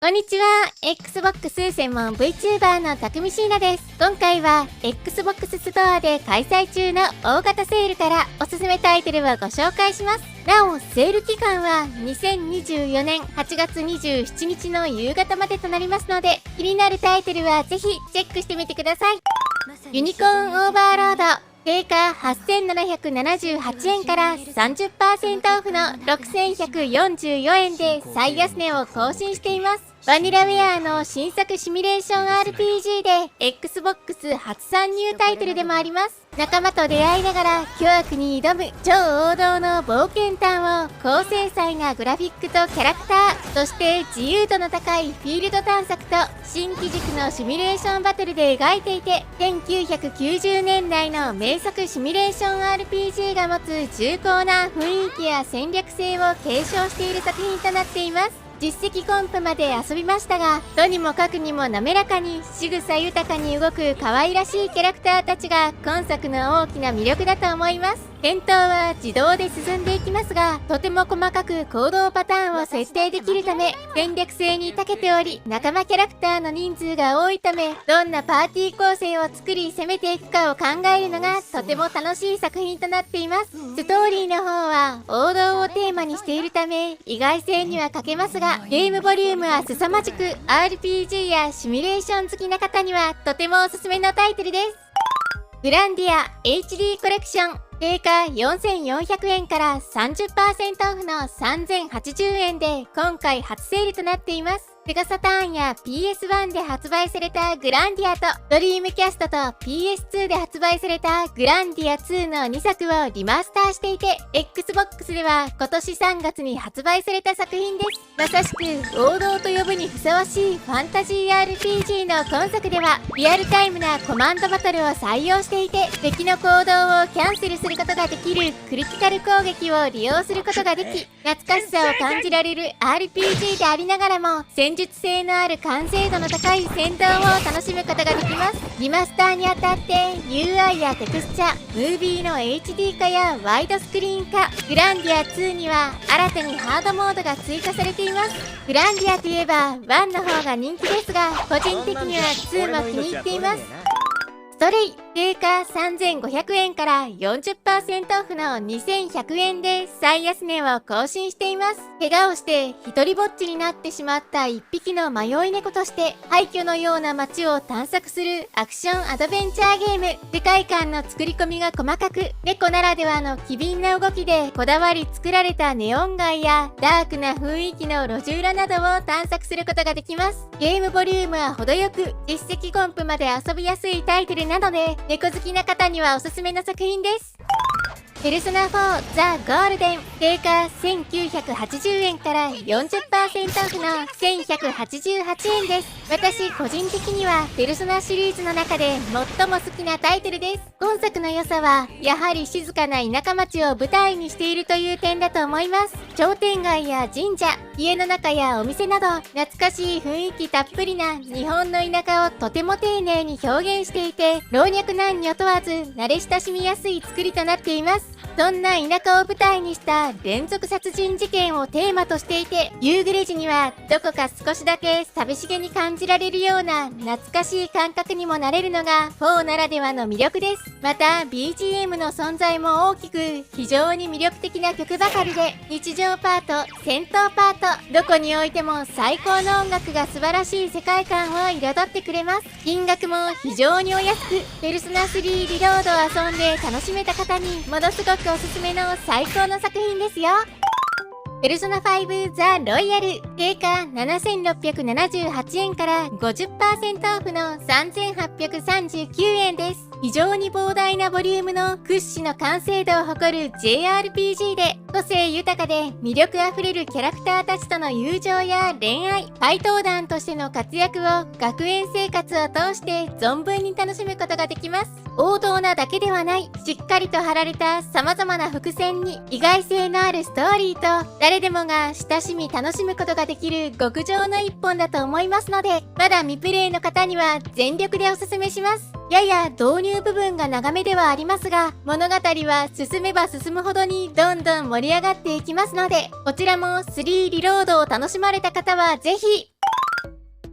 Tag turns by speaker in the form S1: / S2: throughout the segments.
S1: こんにちは。Xbox 専門 VTuber のたくみしーなです。今回は Xbox ストアで開催中の大型セールからおすすめタイトルをご紹介します。なお、セール期間は2024年8月27日の夕方までとなりますので、気になるタイトルはぜひチェックしてみてください。ユニコーンオーバーロード。定価8778円から 30% オフの6144円で最安値を更新しています。バニラウェアの新作シミュレーション RPG で Xbox 初参入タイトルでもあります。仲間と出会いながら巨悪に挑む超王道の冒険譚を高精細なグラフィックとキャラクター、そして自由度の高いフィールド探索と新機軸のシミュレーションバトルで描いていて、1990年代の名作シミュレーション RPG が持つ重厚な雰囲気や戦略性を継承している作品となっています。実績コンプまで遊びましたが、とにもかくにも滑らかに仕草豊かに動く可愛らしいキャラクターたちが今作の大きな魅力だと思います。戦闘は自動で進んでいきますが、とても細かく行動パターンを設定できるため、戦略性に長けており、仲間キャラクターの人数が多いため、どんなパーティー構成を作り攻めていくかを考えるのがとても楽しい作品となっています。ストーリーの方は王道をテーマにしているため、意外性には欠けますが、ゲームボリュームは凄まじく、RPG やシミュレーション好きな方にはとてもおすすめのタイトルです。グランディア HD コレクション。定価4400円から 30% オフの3080円で今回初セールとなっています。セガサターンや PS1 で発売されたグランディアとドリームキャストと PS2 で発売されたグランディア2の2作をリマスターしていて、 Xbox では今年3月に発売された作品です。まさしく王道と呼ぶにふさわしいファンタジー RPG の今作ではリアルタイムなコマンドバトルを採用していて、敵の行動をキャンセルすることができるクリティカル攻撃を利用することができ、懐かしさを感じられる RPG でありながらも戦術性のある完成度の高い戦闘を楽しむことができます。リマスターにあたって UI やテクスチャ、ムービーの HD 化やワイドスクリーン化、グランディア2には新たにハードモードが追加されています。グランディアといえば1の方が人気ですが、個人的には2も気に入っています。ストレイ。定価3500円から 40% オフの2100円で最安値を更新しています。怪我をして一人ぼっちになってしまった一匹の迷い猫として廃墟のような街を探索するアクションアドベンチャーゲーム。世界観の作り込みが細かく、猫ならではの機敏な動きでこだわり作られたネオン街やダークな雰囲気の路地裏などを探索することができます。ゲームボリュームは程よく、実績コンプまで遊びやすいタイトルなので、猫好きな方にはおすすめの作品です。ペルソナ4ザ・ゴールデン。定価1980円から 40% オフの1188円です。私個人的にはペルソナシリーズの中で最も好きなタイトルです。今作の良さはやはり静かな田舎町を舞台にしているという点だと思います。商店街や神社、家の中やお店など懐かしい雰囲気たっぷりな日本の田舎をとても丁寧に表現していて、老若男女問わず慣れ親しみやすい作りとなっています。そんな田舎を舞台にした連続殺人事件をテーマとしていて、夕暮れ時にはどこか少しだけ寂しげに感じられるような懐かしい感覚にもなれるのが4ならではの魅力です。また BGM の存在も大きく非常に魅力的な曲ばかりで、日常パート、戦闘パート、どこにおいても最高の音楽が素晴らしい世界観を彩ってくれます。金額も非常にお安く、ペルソナ3リロードを遊んで楽しめた方にものすごくおすすめの最高の作品ですよ。ペルソナ5ザ・ロイヤル。定価7678円から 50% オフの3839円です。非常に膨大なボリュームの屈指の完成度を誇る JRPG で、個性豊かで魅力あふれるキャラクターたちとの友情や恋愛、怪盗団としての活躍を学園生活を通して存分に楽しむことができます。王道なだけではない、しっかりと張られた様々な伏線に意外性のあるストーリーと、誰でもが親しみ楽しむことができる極上の一本だと思いますので、まだ未プレイの方には全力でおすすめします。やや導入部分が長めではありますが、物語は進めば進むほどにどんどん盛り上がっていきますので、こちらも3リロードを楽しまれた方はぜひ。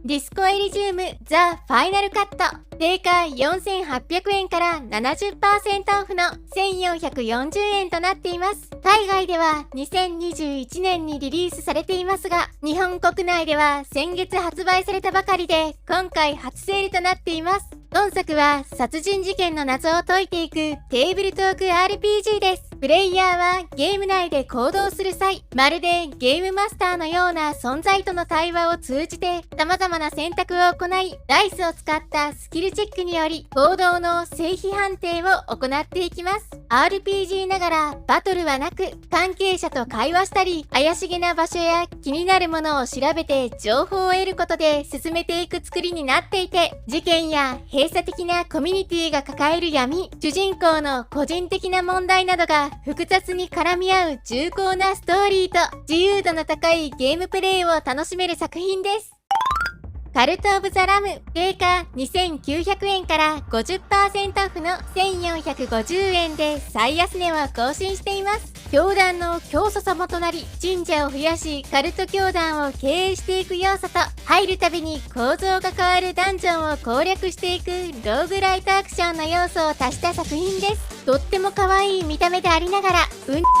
S1: ディスコエリジウムザ・ファイナルカット。定価4800円から 70% オフの1440円となっています。海外では2021年にリリースされていますが、日本国内では先月発売されたばかりで、今回初セールとなっています。本作は殺人事件の謎を解いていくテーブルトーク RPG です。プレイヤーはゲーム内で行動する際、まるでゲームマスターのような存在との対話を通じて様々な選択を行い、ダイスを使ったスキルチェックにより行動の正否判定を行っていきます。RPG ながらバトルはなく、関係者と会話したり、怪しげな場所や気になるものを調べて情報を得ることで進めていく作りになっていて、事件や閉鎖的なコミュニティが抱える闇、主人公の個人的な問題などが複雑に絡み合う重厚なストーリーと自由度の高いゲームプレイを楽しめる作品です。カルト・オブ・ザ・ラム、定価2900円から 50% オフの1450円で最安値を更新しています。教団の教祖様となり、信者を増やし、カルト教団を経営していく要素と、入るたびに構造が変わるダンジョンを攻略していくローグライトアクションの要素を足した作品です。とっても可愛い見た目でありながら、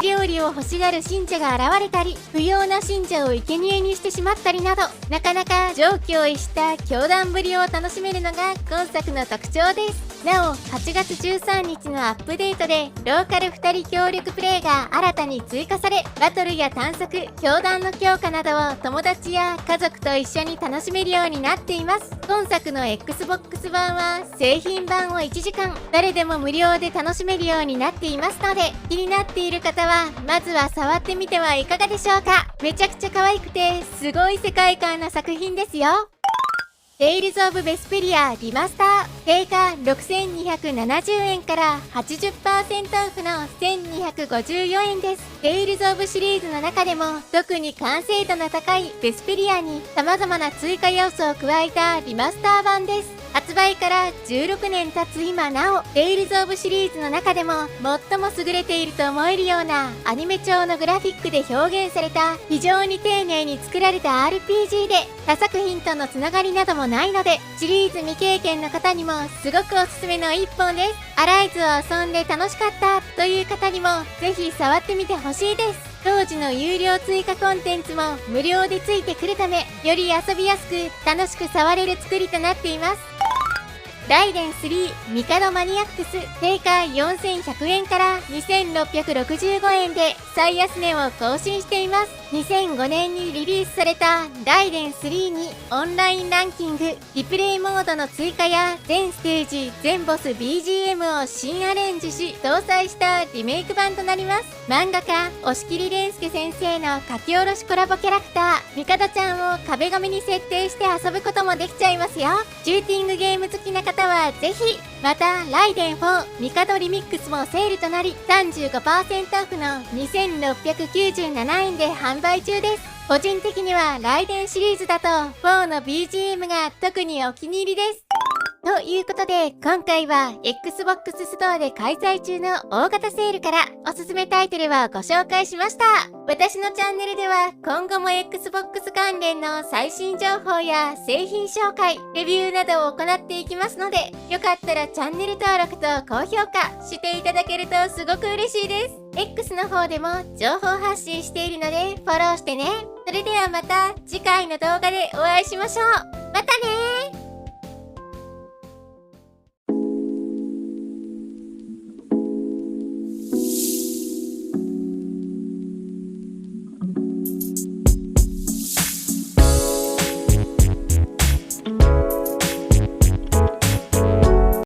S1: 料理を欲しがる信者が現れたり、不要な信者を生贄にしてしまったりなど、なかなか常軌を逸した教団ぶりを楽しめるのが今作の特徴です。なお、8月13日のアップデートで、ローカル2人協力プレイが新たに追加され、バトルや探索、教団の強化などを友達や家族と一緒に楽しめるようになっています。今作の Xbox 版は製品版を1時間、誰でも無料で楽しめるようになっていますので、気になっている方は、まずは触ってみてはいかがでしょうか。めちゃくちゃ可愛くて、すごい世界観の作品ですよ。テイルズ・オブ・ベスペリアリマスター、定価6270円から 80% オフの1254円です。テイルズ・オブシリーズの中でも特に完成度の高いベスペリアに様々な追加要素を加えたリマスター版です。発売から16年経つ今なお、テイルズ・オブシリーズの中でも最も優れていると思えるようなアニメ調のグラフィックで表現された非常に丁寧に作られた RPG で、他作品とのつながりなどもないので、シリーズ未経験の方にもすごくおすすめの一本です。アライズを遊んで楽しかったという方にもぜひ触ってみてほしいです。当時の有料追加コンテンツも無料でついてくるため、より遊びやすく楽しく触れる作りとなっています。ライデン3ミカドマニアックス、定価4100円から2665円で最安値を更新しています。2005年にリリースされたライデン3にオンラインランキング、リプレイモードの追加や全ステージ、全ボス BGM を新アレンジし搭載したリメイク版となります。漫画家押切蓮介先生の書き下ろしコラボキャラクターミカドちゃんを壁紙に設定して遊ぶこともできちゃいますよ。シューティングゲーム好きな方はぜひ。またライデン4ミカドリミックスもセールとなり 35% オフの2697円で販売中です。個人的にはライデンシリーズだと4の BGM が特にお気に入りです。ということで、今回は Xbox ストアで開催中の大型セールからおすすめタイトルをご紹介しました。私のチャンネルでは今後も Xbox 関連の最新情報や製品紹介、レビューなどを行っていきますので、よかったらチャンネル登録と高評価していただけるとすごく嬉しいです。X の方でも情報発信しているのでフォローしてね。それではまた次回の動画でお会いしましょう。またねー。